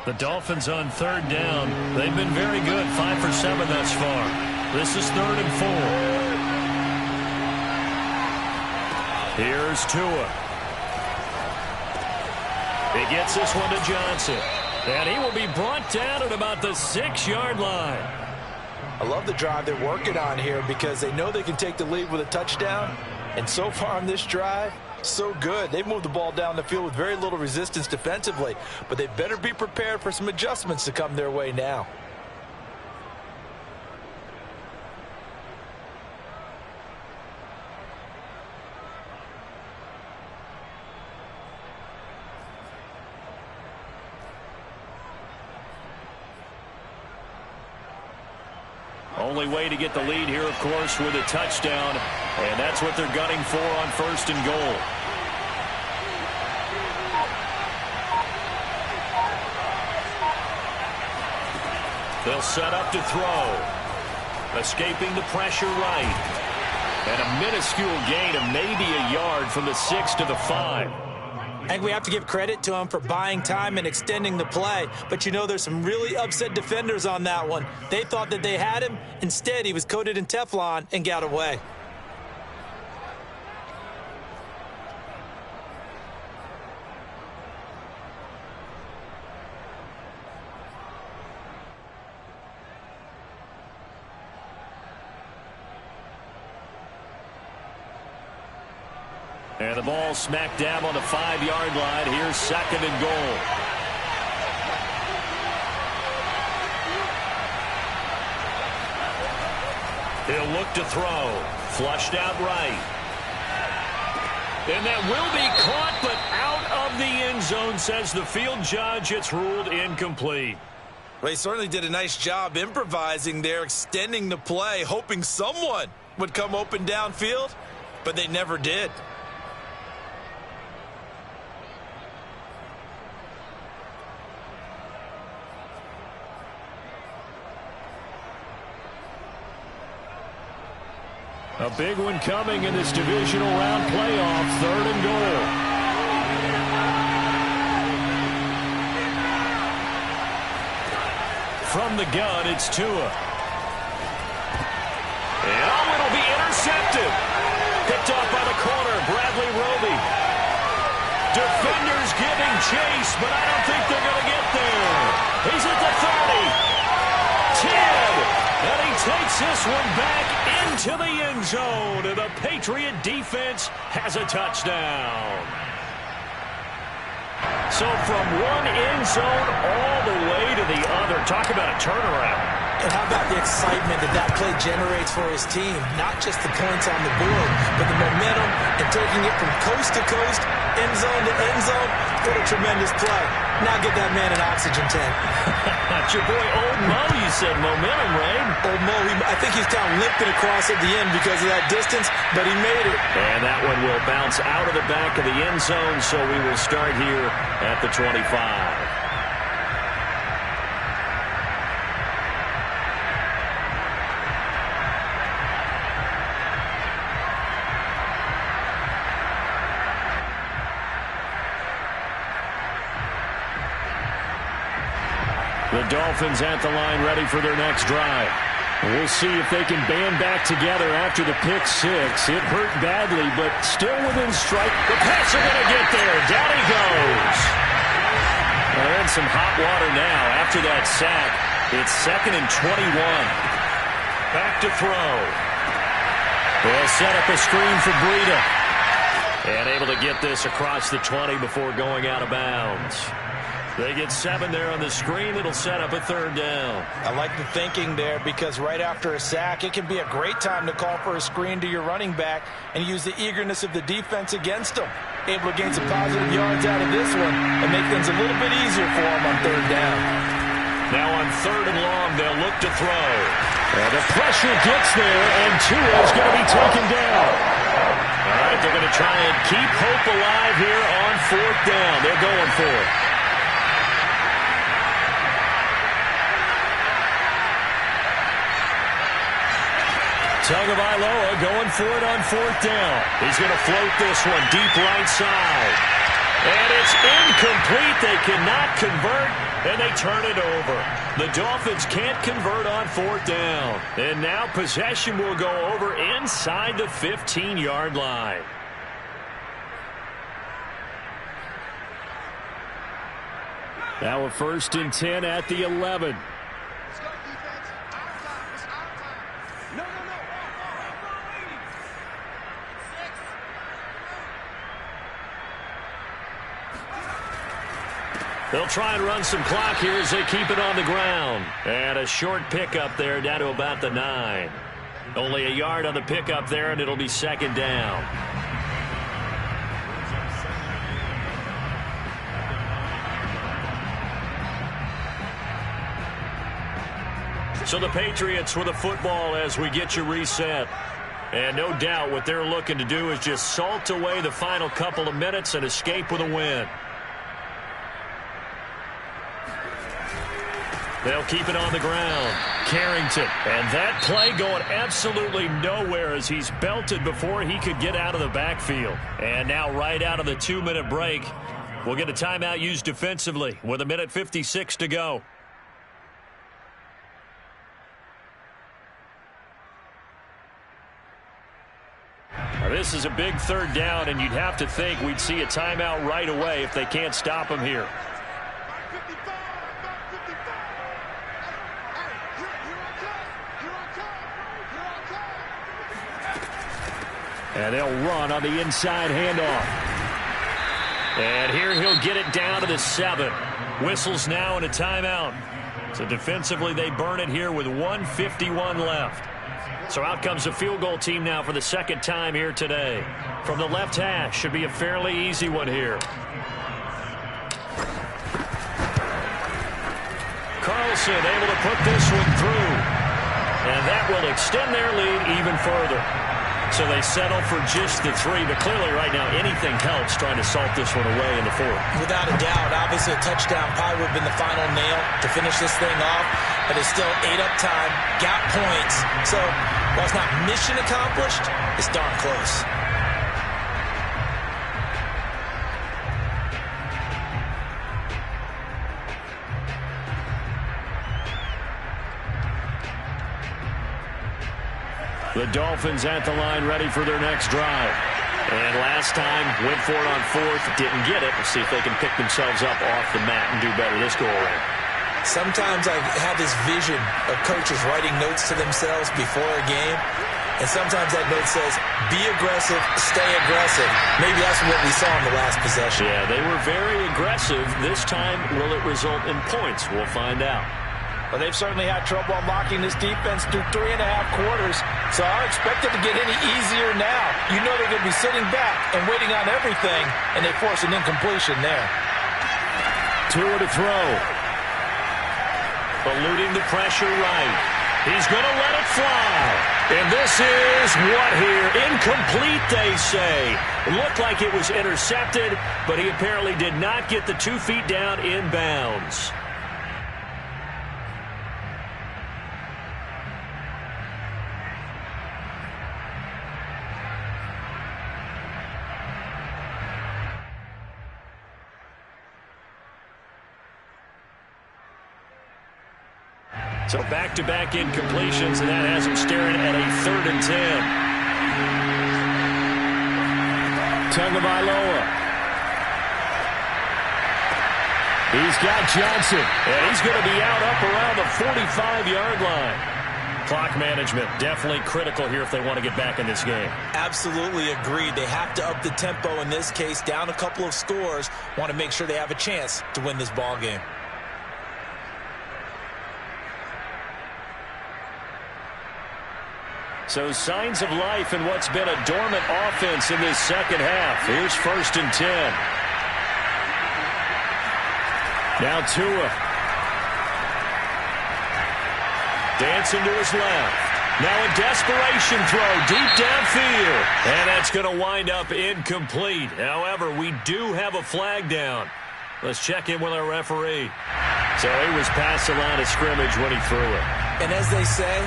The Dolphins on 3rd down. They've been very good, 5 for 7 thus far. This is 3rd and 4. Here's Tua. He gets this one to Johnson. And he will be brought down at about the 6-yard line. I love the drive they're working on here because they know they can take the lead with a touchdown. And so far on this drive, so good. They've moved the ball down the field with very little resistance defensively. But they better be prepared for some adjustments to come their way now. Only way to get the lead here, of course, with a touchdown. And that's what they're gunning for on 1st and goal. They'll set up to throw. Escaping the pressure right. And a minuscule gain of maybe a yard from the 6 to the 5. I think we have to give credit to him for buying time and extending the play. But, you know, there's some really upset defenders on that one. They thought that they had him. Instead, he was coated in Teflon and got away. And the ball smack dab on the 5-yard line. Here's 2nd and goal. He'll look to throw. Flushed out right. And that will be caught, but out of the end zone, says the field judge. It's ruled incomplete. Well, he certainly did a nice job improvising there, extending the play, hoping someone would come open downfield, but they never did. A big one coming in this divisional round playoff. 3rd and goal. From the gun, it's Tua. And it'll be intercepted. Picked off by the corner, Bradley Roby. Defenders giving chase, but I don't think they're going to get there. He's at the 30. 10. And he takes this one back into the end zone. And the Patriot defense has a touchdown. So from one end zone all the way to the other. Talk about a turnaround. And how about the excitement that that play generates for his team? Not just the points on the board, but the momentum and taking it from coast to coast, end zone to end zone. What a tremendous play. Now get that man an oxygen tank. That's your boy Old Mo, you said. Momentum, right? Old Mo, I think he's kind of limping across at the end because of that distance, but he made it. And that one will bounce out of the back of the end zone, so we will start here at the 25. The Dolphins at the line ready for their next drive. We'll see if they can band back together after the pick 6. It hurt badly, but still within strike. The pass are going to get there. Down he goes. They're in some hot water now after that sack. It's 2nd and 21. Back to throw. They'll set up a screen for Breida. And able to get this across the 20 before going out of bounds. They get 7 there on the screen. It'll set up a 3rd down. I like the thinking there because right after a sack, it can be a great time to call for a screen to your running back and use the eagerness of the defense against them. Able to gain some positive yards out of this one and make things a little bit easier for them on 3rd down. Now on 3rd and long, they'll look to throw. And the pressure gets there, and Tua is going to be taken down. All right, they're going to try and keep hope alive here on 4th down. They're going for it. Tagovailoa going for it on 4th down. He's going to float this one deep right side. And it's incomplete. They cannot convert, and they turn it over. The Dolphins can't convert on 4th down. And now possession will go over inside the 15-yard line. Now a 1st and 10 at the 11. They'll try and run some clock here as they keep it on the ground. And a short pickup there down to about the 9. Only a yard on the pickup there, and it'll be 2nd down. So the Patriots with the football as we get you reset. And no doubt what they're looking to do is just salt away the final couple of minutes and escape with a win. They'll keep it on the ground. Carrington. And that play going absolutely nowhere as he's belted before he could get out of the backfield. And now right out of the 2-minute break, we'll get a timeout used defensively with 1:56 to go. Now, this is a big 3rd down, and you'd have to think we'd see a timeout right away if they can't stop him here. And they'll run on the inside handoff. And here he'll get it down to the 7. Whistles now in a timeout. So defensively they burn it here with 1:51 left. So out comes the field goal team now for the 2nd time here today. From the left hash, should be a fairly easy one here. Carlson able to put this one through. And that will extend their lead even further. So they settle for just the 3, but clearly right now anything helps trying to salt this one away in the 4th. Without a doubt, obviously a touchdown probably would have been the final nail to finish this thing off, but it's still 8 up time, got points. So while it's not mission accomplished, it's darn close. The Dolphins at the line ready for their next drive. And last time, went for it on 4th, didn't get it. We'll see if they can pick themselves up off the mat and do better this go-around. Sometimes I have this vision of coaches writing notes to themselves before a game, and sometimes that note says, be aggressive, stay aggressive. Maybe that's what we saw in the last possession. Yeah, they were very aggressive. This time, will it result in points? We'll find out. Well, they've certainly had trouble unlocking this defense through 3.5 quarters, so I don't expect it to get any easier now. You know they're going to be sitting back and waiting on everything, and they force an incompletion there. Tua to throw. Eluding the pressure right. He's going to let it fly. And this is what here? Incomplete, they say. Looked like it was intercepted, but he apparently did not get the 2 feet down in bounds. So back-to-back incompletions, and that has him staring at a 3rd and 10. Tagovailoa. He's got Johnson, and he's going to be out up around the 45-yard line. Clock management definitely critical here if they want to get back in this game. Absolutely agreed. They have to up the tempo in this case, down a couple of scores, want to make sure they have a chance to win this ball game. So signs of life in what's been a dormant offense in this 2nd half. Here's 1st and 10. Now Tua. Dancing to his left. Now a desperation throw deep downfield. And that's going to wind up incomplete. However, we do have a flag down. Let's check in with our referee. So he was past the line of scrimmage when he threw it. And as they say,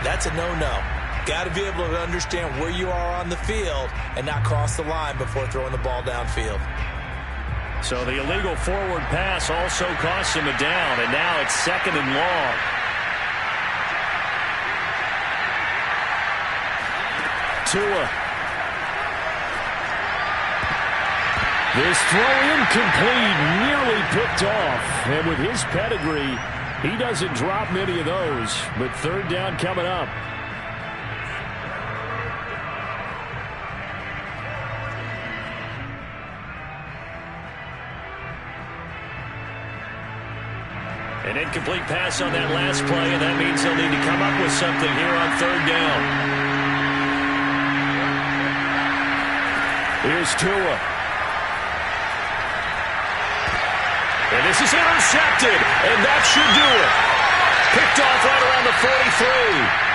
that's a no-no. Got to be able to understand where you are on the field and not cross the line before throwing the ball downfield. So the illegal forward pass also costs him a down, and now it's 2nd and long. Tua. This throw incomplete, nearly picked off. And with his pedigree, he doesn't drop many of those. But 3rd down coming up. An incomplete pass on that last play, and that means they'll need to come up with something here on 3rd down. Here's Tua. And this is intercepted, and that should do it. Picked off right around the 43.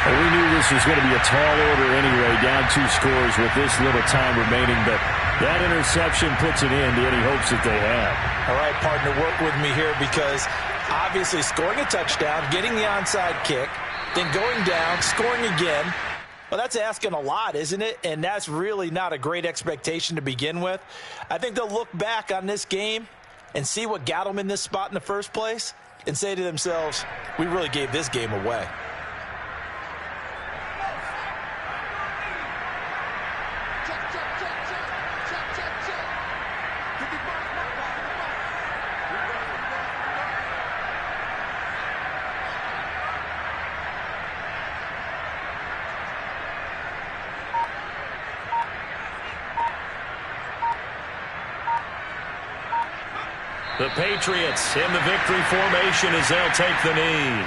Well, we knew this was going to be a tall order anyway, down 2 scores with this little time remaining, but that interception puts it in to any hopes that they have. All right, partner, work with me here because obviously scoring a touchdown, getting the onside kick, then going down, scoring again, well, that's asking a lot, isn't it? And that's really not a great expectation to begin with. I think they'll look back on this game and see what got them in this spot in the first place and say to themselves, we really gave this game away. The Patriots in the victory formation as they'll take the knee.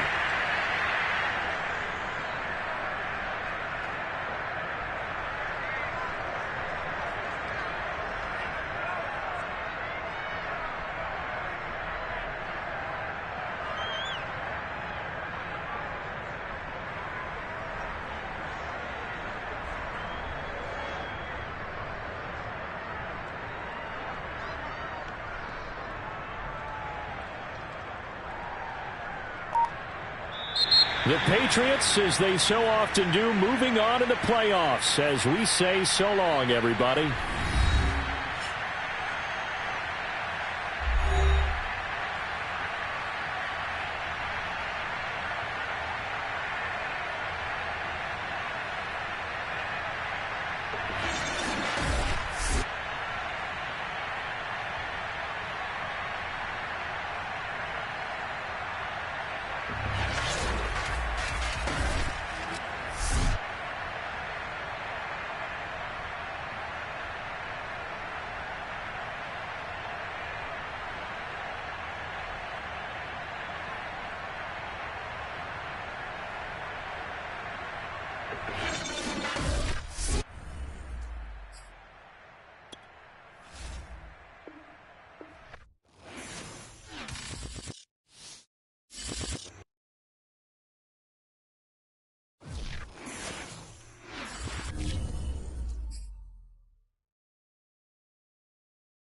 The Patriots, as they so often do, moving on in the playoffs as we say so long, everybody.